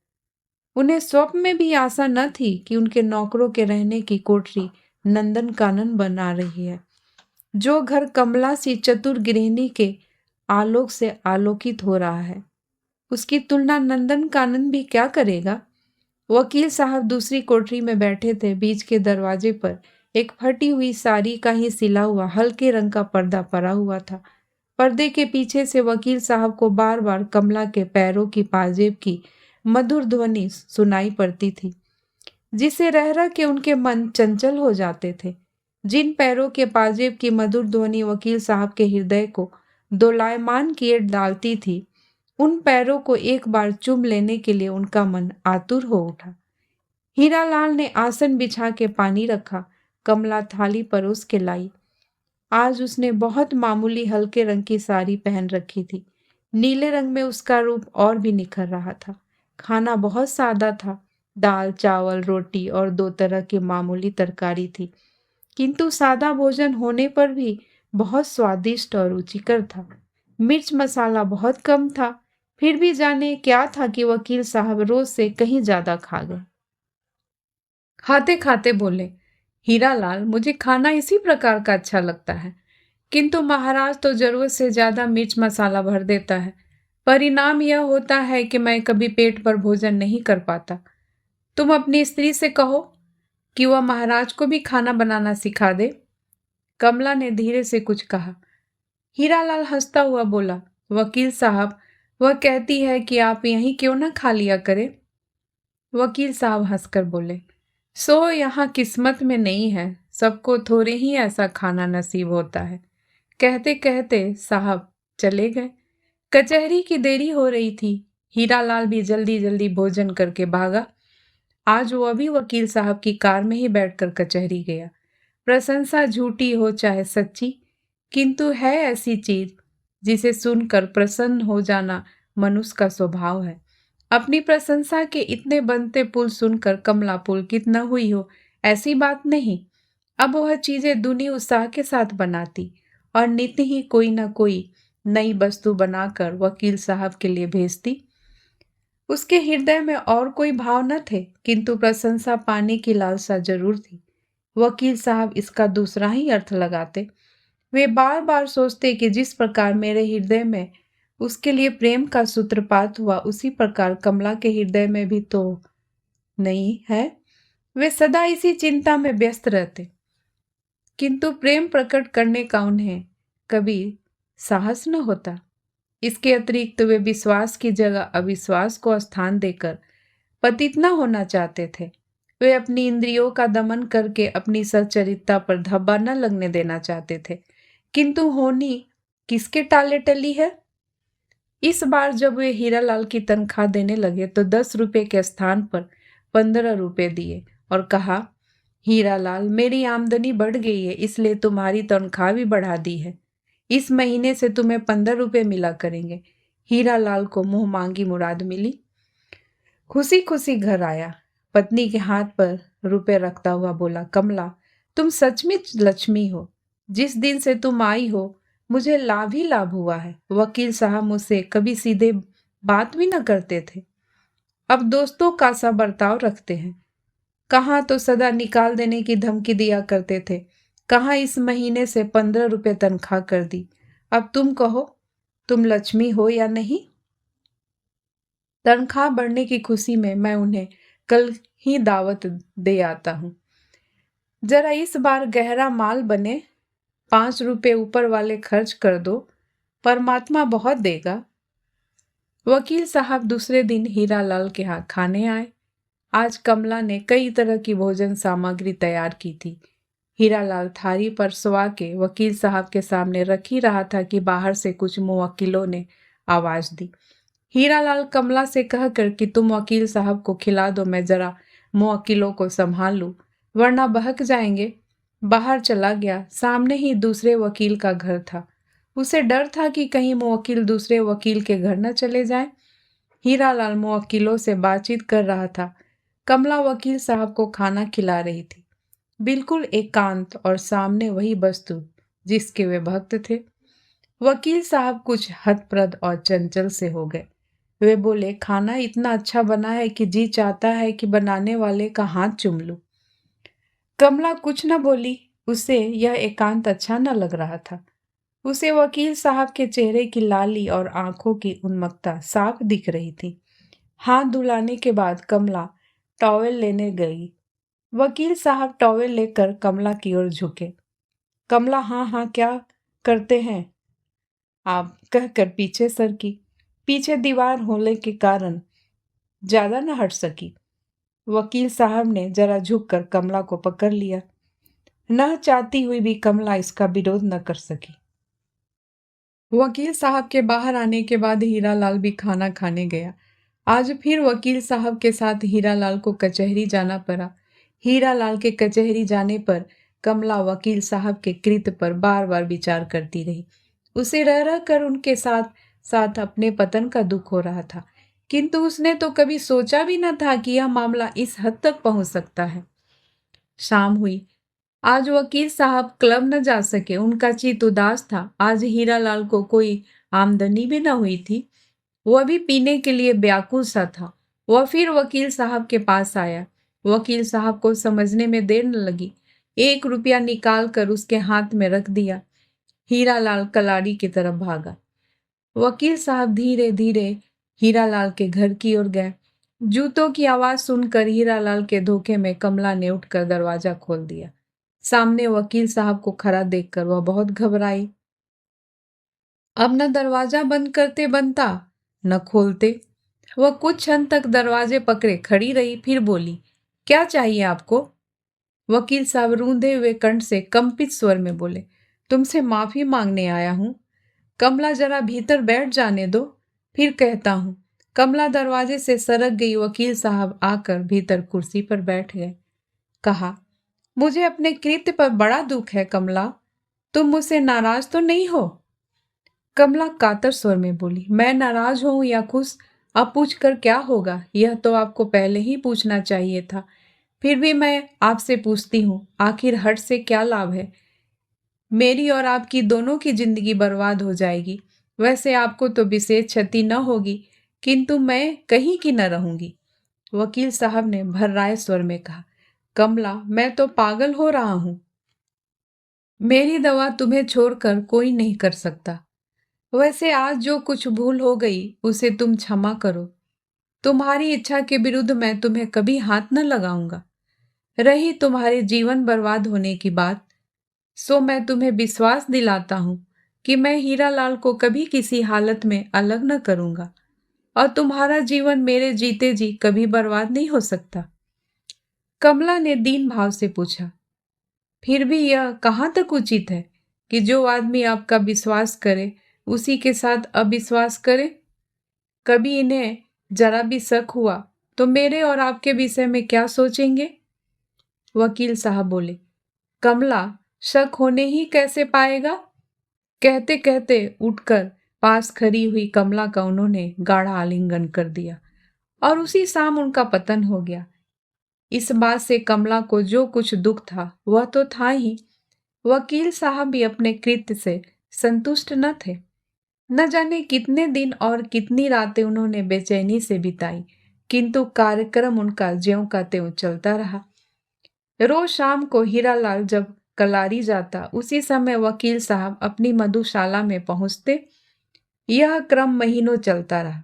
उन्हें स्वप्न में भी आशा न थी कि उनके नौकरों के रहने की कोठरी नंदन कानन बना रही है। जो घर कमला सी चतुर गृहिणी के आलोक से आलोकित हो रहा है, उसकी तुलना नंदन कानन भी क्या करेगा। वकील साहब दूसरी कोठरी में बैठे थे। बीच के दरवाजे पर एक फटी हुई साड़ी का ही सिला हुआ हल्के रंग का पर्दा पड़ा हुआ था। पर्दे के पीछे से वकील साहब को बार बार कमला के पैरों की पाजेब की मधुर ध्वनि सुनाई पड़ती थी, जिसे रह रह के उनके मन चंचल हो जाते थे। जिन पैरों के पाजेब की मधुर ध्वनि वकील साहब के हृदय को दोलायमान किए डालती थी, उन पैरों को एक बार चूम लेने के लिए उनका मन आतुर हो उठा। हीरालाल ने आसन बिछा के पानी रखा। कमला थाली परोस के लाई। आज उसने बहुत मामूली हल्के रंग की साड़ी पहन रखी थी। नीले रंग में उसका रूप और भी निखर रहा था। खाना बहुत सादा था। दाल, चावल, रोटी और 2 तरह की मामूली तरकारी थी, किंतु सादा भोजन होने पर भी बहुत स्वादिष्ट और रुचिकर था। मिर्च मसाला बहुत कम था। फिर भी जाने क्या था कि वकील साहब रोज से कहीं ज्यादा खा गए। खाते खाते बोले, हीरालाल, मुझे खाना इसी प्रकार का अच्छा लगता है, किंतु महाराज तो जरूरत से ज्यादा मिर्च मसाला भर देता है। परिणाम यह होता है कि मैं कभी पेट पर भोजन नहीं कर पाता। तुम अपनी स्त्री से कहो कि वह महाराज को भी खाना बनाना सिखा दे। कमला ने धीरे से कुछ कहा। हीरालाल हंसता हुआ बोला, वकील साहब, वह कहती है कि आप यहीं क्यों ना खा लिया करें। वकील साहब हंसकर बोले, सो यहाँ किस्मत में नहीं है, सबको थोड़े ही ऐसा खाना नसीब होता है। कहते कहते साहब चले गए। कचहरी की देरी हो रही थी। हीरालाल भी जल्दी जल्दी भोजन करके भागा। आज वो अभी वकील साहब की कार में ही बैठकर कचहरी गया। प्रशंसा झूठी हो चाहे सच्ची, किंतु है ऐसी चीज जिसे सुनकर प्रसन्न हो जाना मनुष्य का स्वभाव है। अपनी प्रशंसा के इतने बनते पुल सुनकर कमला पुलकित न हुई हो, ऐसी बात नहीं। अब वह चीजें दुनी उत्साह के साथ बनाती और नित्य ही कोई न कोई नई वस्तु बनाकर वकील साहब के लिए भेजती। उसके हृदय में और कोई भाव न थे, किंतु प्रशंसा पाने की लालसा जरूर थी। वकील साहब इसका दूसरा ही अर्थ लगाते। वे बार बार सोचते कि जिस प्रकार मेरे हृदय में उसके लिए प्रेम का सूत्रपात हुआ, उसी प्रकार कमला के हृदय में भी तो नहीं है। वे सदा इसी चिंता में व्यस्त रहते, किंतु प्रेम प्रकट करने का उन्हें कभी साहस न होता। इसके अतिरिक्त वे विश्वास की जगह अविश्वास को स्थान देकर पतित न होना चाहते थे। वे अपनी इंद्रियों का दमन करके अपनी सच्चरित्रता पर धब्बा न लगने देना चाहते थे, किंतु होनी किसके टाले टली है। इस बार जब वे हीरालाल की तनख्वाह देने लगे तो 10 रुपए के स्थान पर 15 रुपए दिए और कहा, हीरालाल, मेरी आमदनी बढ़ गई है, इसलिए तुम्हारी तनख्वाह भी बढ़ा दी है। इस महीने से तुम्हें 15 रुपए मिला करेंगे। हीरालाल को मुंह मांगी मुराद मिली। खुशी खुशी घर आया। पत्नी के हाथ पर रुपए रखता हुआ बोला, कमला, तुम सचमुच लक्ष्मी हो। जिस दिन से तुम आई हो, मुझे लाभ ही लाभ हुआ है। वकील साहब मुझसे कभी सीधे बात भी न करते थे, अब दोस्तों का सा बर्ताव रखते हैं। कहाँ तो सदा निकाल देने की धमकी दिया करते थे, कहाँ इस महीने से 15 रुपए तनख्वाह कर दी। अब तुम कहो, तुम लक्ष्मी हो या नहीं। तनख्वाह बढ़ने की खुशी में मैं उन्हें कल ही दावत दे आता हूँ। जरा इस बार गहरा माल बने, 5 रुपए ऊपर वाले खर्च कर दो, परमात्मा बहुत देगा। वकील साहब दूसरे दिन हीरालाल के यहाँ खाने आए। आज कमला ने कई तरह की भोजन सामग्री तैयार की थी। हीरालाल थाली पर सवा के वकील साहब के सामने रख ही रहा था कि बाहर से कुछ मुवक्किलों ने आवाज दी। हीरालाल कमला से कहकर कि तुम वकील साहब को खिला दो, मैं जरा मुवक्किलों को संभाल लूं, वरना बहक जाएंगे, बाहर चला गया। सामने ही दूसरे वकील का घर था। उसे डर था कि कहीं मुवक्किल दूसरे वकील के घर न चले जाएं। हीरालाल मुवक्किलों से बातचीत कर रहा था। कमला वकील साहब को खाना खिला रही थी, बिल्कुल एकांत, और सामने वही वस्तु जिसके वे भक्त थे। वकील साहब कुछ हतप्रद और चंचल से हो गए। वे बोले, खाना इतना अच्छा बना है कि जी चाहता है कि बनाने वाले का हाथ चूम लूं। कमला कुछ न बोली। उसे यह एकांत अच्छा न लग रहा था। उसे वकील साहब के चेहरे की लाली और आंखों की उन्मत्तता साफ दिख रही थी। हाथ धुलाने के बाद कमला टॉवेल लेने गई। वकील साहब टॉवेल लेकर कमला की ओर झुके। कमला हाँ हाँ क्या करते हैं आप कहकर पीछे सरकी। पीछे दीवार होने के कारण ज्यादा न हट सकी। वकील साहब ने जरा झुककर कमला को पकड़ लिया। न चाहती हुई भी कमला इसका विरोध न कर सकी। वकील साहब के बाहर आने के बाद हीरालाल भी खाना खाने गया। आज फिर वकील साहब के साथ हीरालाल को कचहरी जाना पड़ा। हीरालाल के कचहरी जाने पर कमला वकील साहब के कृत्य पर बार बार विचार करती रही। उसे रह रह कर उनके साथ साथ अपने पतन का दुख हो रहा था, किंतु उसने तो कभी सोचा भी न था कि यह मामला इस हद तक पहुंच सकता है। शाम हुई। आज वकील साहब क्लब न जा सके। उनका चित्त उदास था। आज हीरालाल को कोई आमदनी भी न हुई थी। वह भी पीने के लिए व्याकुल सा था। वह फिर वकील साहब के पास आया। वकील साहब को समझने में देर न लगी। 1 रुपया निकाल कर उसके हाथ में रख दिया। हीरालाल कलाड़ी की तरफ भागा। वकील साहब धीरे धीरे हीरालाल के घर की ओर गए। जूतों की आवाज सुनकर हीरालाल के धोखे में कमला ने उठकर दरवाजा खोल दिया। सामने वकील साहब को खड़ा देखकर वह बहुत घबराई। अब न दरवाजा बंद करते बनता न खोलते। वह कुछ क्षण तक दरवाजे पकड़े खड़ी रही, फिर बोली, क्या चाहिए आपको? वकील साहब रूंधे हुए कंठ से कंपित स्वर में बोले, तुमसे माफी मांगने आया हूं। कमला जरा भीतर बैठ जाने दो, फिर कहता हूं। कमला दरवाजे से सरक गई। वकील साहब आकर भीतर कुर्सी पर बैठ गए। कहा, मुझे अपने कृत्य पर बड़ा दुख है कमला, तुम मुझसे नाराज तो नहीं हो? कमला कातर स्वर में बोली, मैं नाराज हूं या खुश, अब पूछ कर क्या होगा? यह तो आपको पहले ही पूछना चाहिए था। फिर भी मैं आपसे पूछती हूँ, आखिर हर्ष से क्या लाभ है? मेरी और आपकी दोनों की जिंदगी बर्बाद हो जाएगी। वैसे आपको तो विशेष क्षति न होगी, किंतु मैं कहीं की न रहूंगी। वकील साहब ने भर्राए स्वर में कहा, कमला, मैं तो पागल हो रहा हूं। मेरी दवा तुम्हें छोड़कर कोई नहीं कर सकता। वैसे आज जो कुछ भूल हो गई उसे तुम क्षमा करो। तुम्हारी इच्छा के विरुद्ध मैं तुम्हें कभी हाथ न लगाऊंगा। रही तुम्हारे जीवन बर्बाद होने की बात, सो मैं तुम्हें विश्वास दिलाता हूं कि मैं हीरालाल को कभी किसी हालत में अलग न करूंगा, और तुम्हारा जीवन मेरे जीते जी कभी बर्बाद नहीं हो सकता। कमला ने दीन भाव से पूछा, फिर भी यह कहाँ तक उचित है कि जो आदमी आपका विश्वास करे उसी के साथ अविश्वास करे? कभी इन्हें जरा भी शक हुआ तो मेरे और आपके विषय में क्या सोचेंगे? वकील साहब बोले, कमला, शक होने ही कैसे पाएगा? कहते कहते उठकर पास खड़ी हुई कमला का उन्होंने गाढ़ा आलिंगन कर दिया, और उसी शाम उनका पतन हो गया। इस बात से कमला को जो कुछ दुख था वह तो था ही। वकील साहब भी अपने कृत्य से संतुष्ट न थे। न जाने कितने दिन और कितनी रातें उन्होंने बेचैनी से बिताई, किंतु कार्यक्रम उनका ज्यों का त्यों चलता रहा। रोज शाम को हीरालाल जब कलारी जाता, उसी समय वकील साहब अपनी मधुशाला में पहुंचते। यह क्रम महीनों चलता रहा,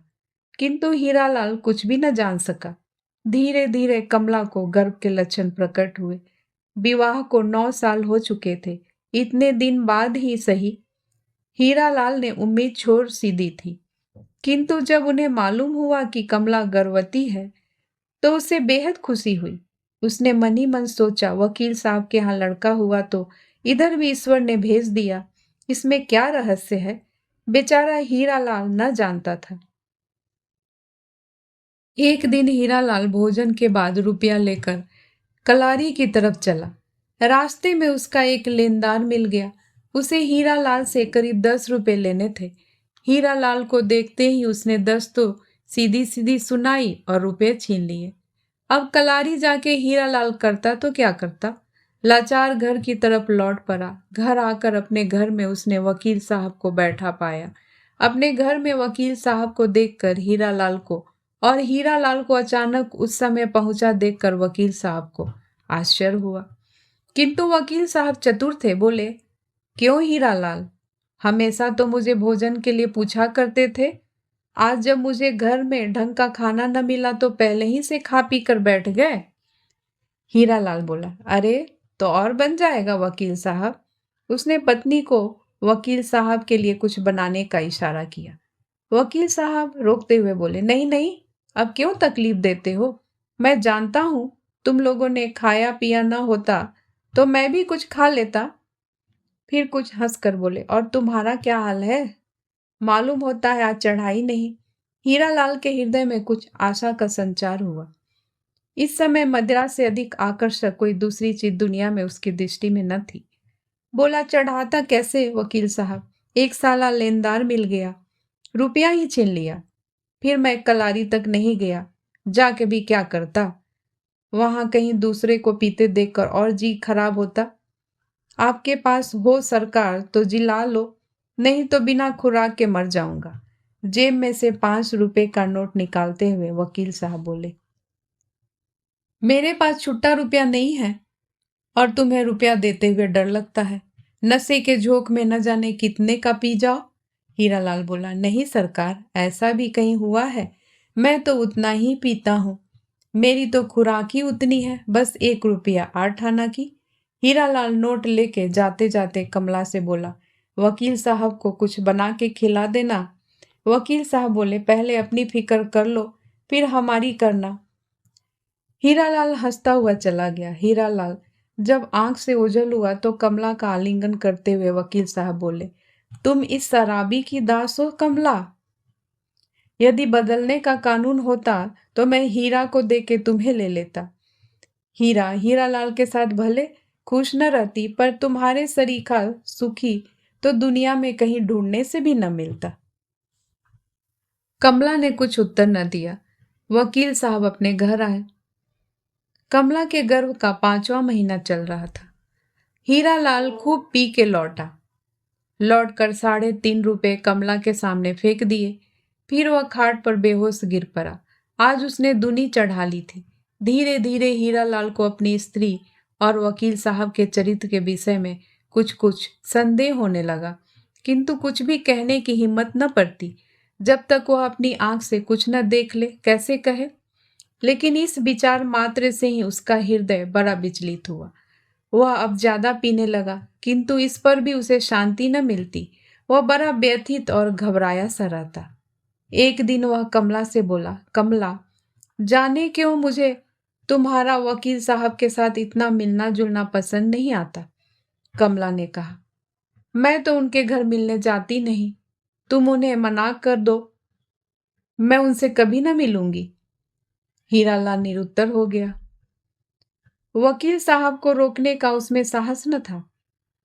किंतु हीरालाल कुछ भी न जान सका। धीरे धीरे कमला को गर्भ के लक्षण प्रकट हुए। विवाह को 9 साल हो चुके थे। इतने दिन बाद ही सही, हीरालाल ने उम्मीद छोड़ सी दी थी। किंतु जब उन्हें मालूम हुआ कि कमला गर्भवती है तो उसे बेहद खुशी हुई। उसने मन ही मन सोचा, वकील साहब के यहाँ लड़का हुआ तो इधर भी ईश्वर ने भेज दिया, इसमें क्या रहस्य है। बेचारा हीरालाल न जानता था। एक दिन हीरालाल भोजन के बाद रुपया लेकर कलारी की तरफ चला। रास्ते में उसका एक लेनदार मिल गया। उसे हीरालाल से करीब 10 रुपए लेने थे। हीरालाल को देखते ही उसने 10 तो सीधी सीधी सुनाई और रुपए छीन लिए। अब कलारी जाके हीरालाल करता तो क्या करता। लाचार घर की तरफ लौट पड़ा। घर आकर अपने घर में उसने वकील साहब को बैठा पाया। अपने घर में वकील साहब को देखकर हीरालाल को अचानक उस समय पहुंचा देखकर वकील साहब को आश्चर्य हुआ। किंतु वकील साहब चतुर थे, बोले, क्यों हीरालाल, हमेशा तो मुझे भोजन के लिए पूछा करते थे। आज जब मुझे घर में ढंग का खाना न मिला तो पहले ही से खा पी कर बैठ गए। हीरालाल बोला, अरे तो और बन जाएगा वकील साहब। उसने पत्नी को वकील साहब के लिए कुछ बनाने का इशारा किया। वकील साहब रोकते हुए बोले, नहीं नहीं, अब क्यों तकलीफ देते हो। मैं जानता हूं तुम लोगों ने खाया पिया ना होता तो मैं भी कुछ खा लेता। फिर कुछ हंसकर बोले, और तुम्हारा क्या हाल है। मालूम होता है आज चढ़ाई नहीं। हीरालाल के हृदय में कुछ आशा का संचार हुआ। इस समय मदिरा से अधिक आकर्षक कोई दूसरी चीज दुनिया में उसकी दृष्टि में न थी। बोला, चढ़ाता कैसे वकील साहब, एक साला लेनदार मिल गया, रुपया ही छीन लिया। फिर मैं कलारी तक नहीं गया, जाके भी क्या करता। वहां कहीं दूसरे को पीते देखकर और जी खराब होता। आपके पास हो सरकार तो जिला लो, नहीं तो बिना खुराक के मर जाऊंगा। जेब में से 5 रुपए का नोट निकालते हुए वकील साहब बोले, मेरे पास छुट्टा रुपया नहीं है और तुम्हें रुपया देते हुए डर लगता है। नशे के झोंक में न जाने कितने का पी जाओ। हीरालाल बोला, नहीं सरकार, ऐसा भी कहीं हुआ है। मैं तो उतना ही पीता हूँ। मेरी तो खुराक ही उतनी है, बस 1 रुपया 8 आना की। हीरालाल नोट लेके जाते जाते कमला से बोला, वकील साहब को कुछ बना के खिला देना। वकील साहब बोले, पहले अपनी फिक्र कर लो, फिर हमारी करना। हीरालाल हंसता हुआ चला गया। हीरालाल जब आंख से ओझल हुआ तो कमला का आलिंगन करते हुए वकील साहब बोले, तुम इस शराबी की दास हो कमला। यदि बदलने का कानून होता तो मैं हीरा को दे के तुम्हें ले लेता। हीरालाल के साथ भले खुश न रहती, पर तुम्हारे सरीखा सुखी तो दुनिया में कहीं ढूंढने से भी न मिलता। कमला ने कुछ उत्तर न दिया। वकील साहब अपने घर आए। कमला के गर्भ का 5वां महीना चल रहा था। हीरालाल खूब पी के लौटकर 3.5 रुपए कमला के सामने फेंक दिए। फिर वह खाट पर बेहोश गिर पड़ा। आज उसने दुनी चढ़ा ली थी। धीरे धीरे हीरालाल को अपनी स्त्री और वकील साहब के चरित्र के विषय में कुछ कुछ संदेह होने लगा, किंतु कुछ भी कहने की हिम्मत न पड़ती। जब तक वह अपनी आंख से कुछ न देख ले कैसे कहे। लेकिन इस विचार मात्र से ही उसका हृदय बड़ा विचलित हुआ। वह अब ज्यादा पीने लगा, किंतु इस पर भी उसे शांति न मिलती। वह बड़ा व्यथित और घबराया सा रहता। एक दिन वह कमला से बोला, कमला, जाने क्यों मुझे तुम्हारा वकील साहब के साथ इतना मिलना जुलना पसंद नहीं आता। कमला ने कहा, मैं तो उनके घर मिलने जाती नहीं, तुम उन्हें मना कर दो, मैं उनसे कभी न मिलूंगी। हीरालाल निरुत्तर हो गया। वकील साहब को रोकने का उसमें साहस न था।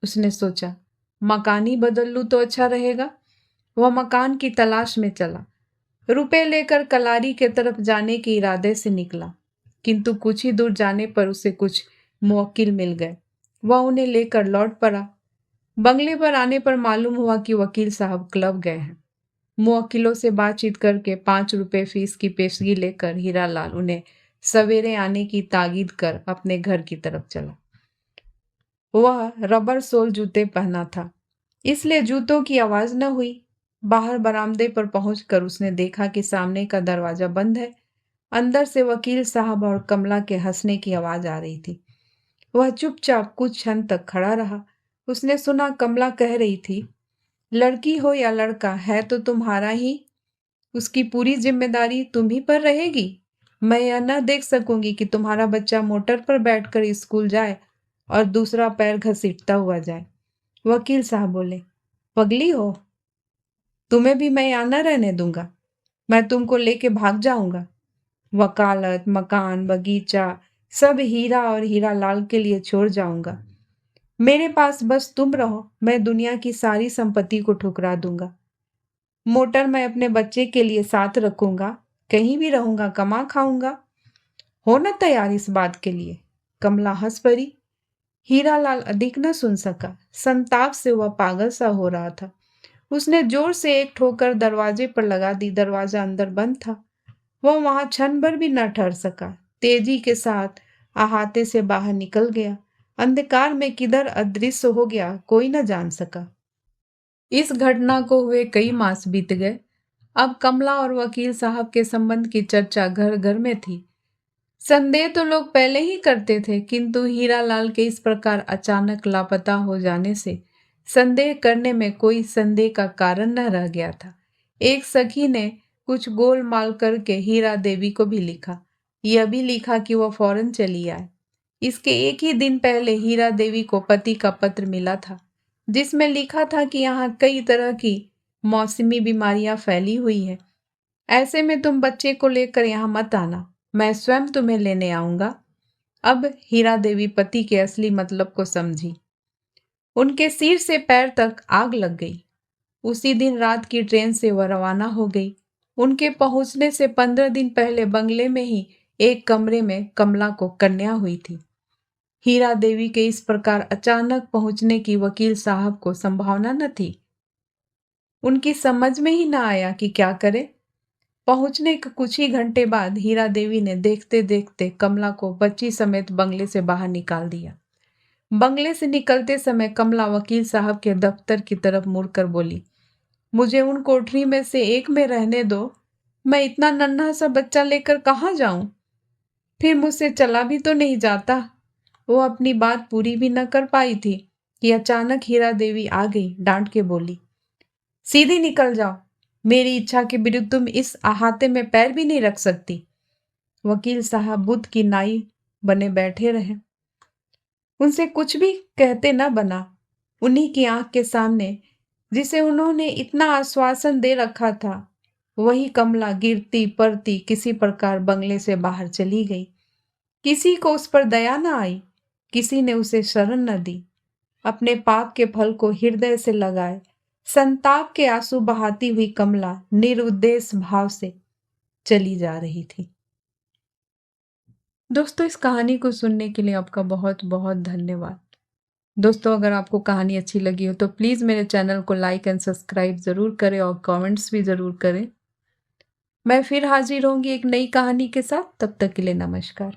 उसने सोचा, मकान ही बदल लूं तो अच्छा रहेगा। वह मकान की तलाश में चला। रुपए लेकर कलारी के तरफ जाने के इरादे से निकला, किंतु कुछ ही दूर जाने पर उसे कुछ मुवक्किल मिल गए। वह उन्हें लेकर लौट पड़ा। बंगले पर आने पर मालूम हुआ कि वकील साहब क्लब गए हैं। मुवक्किलों से बातचीत करके 5 रुपए फीस की पेशगी लेकर हीरालाल उन्हें सवेरे आने की ताकीद कर अपने घर की तरफ चला। वह रबर सोल जूते पहना था, इसलिए जूतों की आवाज न हुई। बाहर बरामदे पर पहुंचकर उसने देखा कि सामने का दरवाजा बंद है। अंदर से वकील साहब और कमला के हंसने की आवाज आ रही थी। वह चुपचाप कुछ क्षण तक खड़ा रहा। उसने सुना कमला कह रही थी, लड़की हो या लड़का है तो तुम्हारा ही। उसकी पूरी जिम्मेदारी तुम ही पर रहेगी। मैं यह न देख सकूंगी कि तुम्हारा बच्चा मोटर पर बैठकर स्कूल जाए और दूसरा पैर घसीटता हुआ जाए। वकील साहब बोले, पगली हो, तुम्हें भी मैं यहाँ न रहने दूंगा। मैं तुमको लेके भाग जाऊंगा। वकालत, मकान, बगीचा सब हीरा और हीरा लाल के लिए छोड़ जाऊंगा। मेरे पास बस तुम रहो, मैं दुनिया की सारी संपत्ति को ठुकरा दूंगा। मोटर मैं अपने बच्चे के लिए साथ रखूंगा, कहीं भी रहूंगा, कमा खाऊंगा। हो ना तैयार इस बात के लिए? कमला हंस पड़ी। हीरालाल अधिक न सुन सका। संताप से वह पागल सा हो रहा था। उसने जोर से एक ठोकर दरवाजे पर लगा दी। दरवाजा अंदर बंद था। वह वहां क्षण भर भी न ठहर सका। तेजी के साथ अहाते से बाहर निकल गया। अंधकार में किधर अदृश्य हो गया, कोई न जान सका। इस घटना को हुए कई मास बीत गए। अब कमला और वकील साहब के संबंध की चर्चा घर घर में थी। संदेह तो लोग पहले ही करते थे, किंतु हीरालाल के इस प्रकार अचानक लापता हो जाने से संदेह करने में कोई संदेह का कारण न रह गया था। एक सखी ने कुछ गोलमाल करके हीरा देवी को भी लिखा। यह भी लिखा कि वह फौरन चली आए। इसके एक ही दिन पहले हीरा देवी को पति का पत्र मिला था, जिसमें लिखा था कि यहाँ कई तरह की मौसमी बीमारियां फैली हुई है। ऐसे में तुम बच्चे को लेकर यहाँ मत आना, मैं स्वयं तुम्हें लेने आऊंगा। अब हीरा देवी पति के असली मतलब को समझी। उनके सिर से पैर तक आग लग गई। उसी दिन रात की ट्रेन से वह रवाना हो गई। उनके पहुंचने से 15 दिन पहले बंगले में ही एक कमरे में कमला को कन्या हुई थी। हीरा देवी के इस प्रकार अचानक पहुंचने की वकील साहब को संभावना न थी। उनकी समझ में ही न आया कि क्या करे। पहुंचने के कुछ ही घंटे बाद हीरा देवी ने देखते देखते कमला को बच्ची समेत बंगले से बाहर निकाल दिया। बंगले से निकलते समय कमला वकील साहब के दफ्तर की तरफ मुड़कर बोली, मुझे उन कोठरी में से एक में रहने दो। मैं इतना नन्हा सा बच्चा लेकर कहाँ जाऊं? फिर मुझसे चला भी तो नहीं जाता। वो अपनी बात पूरी भी न कर पाई थी कि अचानक हीरा देवी आ गई। डांट के बोली, सीधी निकल जाओ। मेरी इच्छा के विरुद्ध तुम इस अहाते में पैर भी नहीं रख सकती। वकील साहब बुद्ध की नाई बने बैठे रहे। उनसे कुछ भी कहते न बना। उन्हीं की आंख के सामने जिसे उन्होंने इतना आश्वासन दे रखा था, वही कमला गिरती पड़ती किसी प्रकार बंगले से बाहर चली गई। किसी को उस पर दया न आई, किसी ने उसे शरण न दी। अपने पाप के फल को हृदय से लगाए संताप के आंसू बहाती हुई कमला निरुद्देश भाव से चली जा रही थी। दोस्तों, इस कहानी को सुनने के लिए आपका बहुत बहुत धन्यवाद। दोस्तों, अगर आपको कहानी अच्छी लगी हो तो प्लीज़ मेरे चैनल को लाइक एंड सब्सक्राइब ज़रूर करें और कमेंट्स भी ज़रूर करें। मैं फिर हाजिर होंगी एक नई कहानी के साथ। तब तक के लिए नमस्कार।